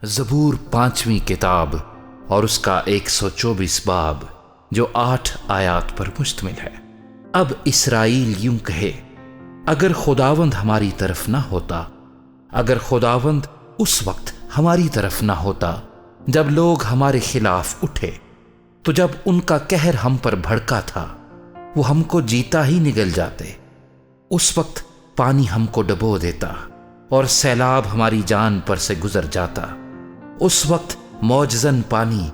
زبور 5ویں کتاب اور اس کا 124 باب جو 8 آیات پر مشتمل ہے۔ اب اسرائیل یوں کہے، اگر خداوند ہماری طرف نہ ہوتا، اگر خداوند اس وقت ہماری طرف نہ ہوتا جب لوگ ہمارے خلاف اٹھے، تو جب ان کا قہر ہم پر بھڑکا تھا وہ ہم کو جیتا ہی نگل جاتے۔ اس وقت پانی ہم کو ڈبو دیتا اور سیلاب ہماری جان پر سے گزر جاتا۔ اس وقت موجزن پانی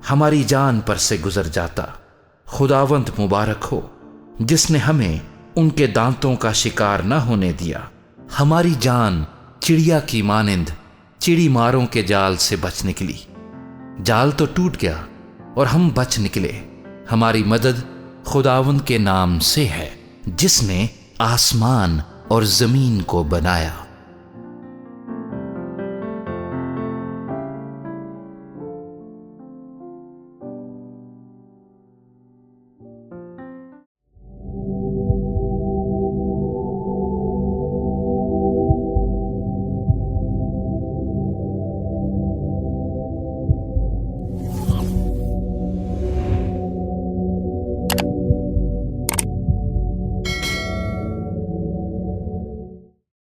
ہماری جان پر سے گزر جاتا۔ خداوند مبارک ہو جس نے ہمیں ان کے دانتوں کا شکار نہ ہونے دیا۔ ہماری جان چڑیا کی مانند چڑی ماروں کے جال سے بچ نکلی۔ جال تو ٹوٹ گیا اور ہم بچ نکلے۔ ہماری مدد خداوند کے نام سے ہے جس نے آسمان اور زمین کو بنایا۔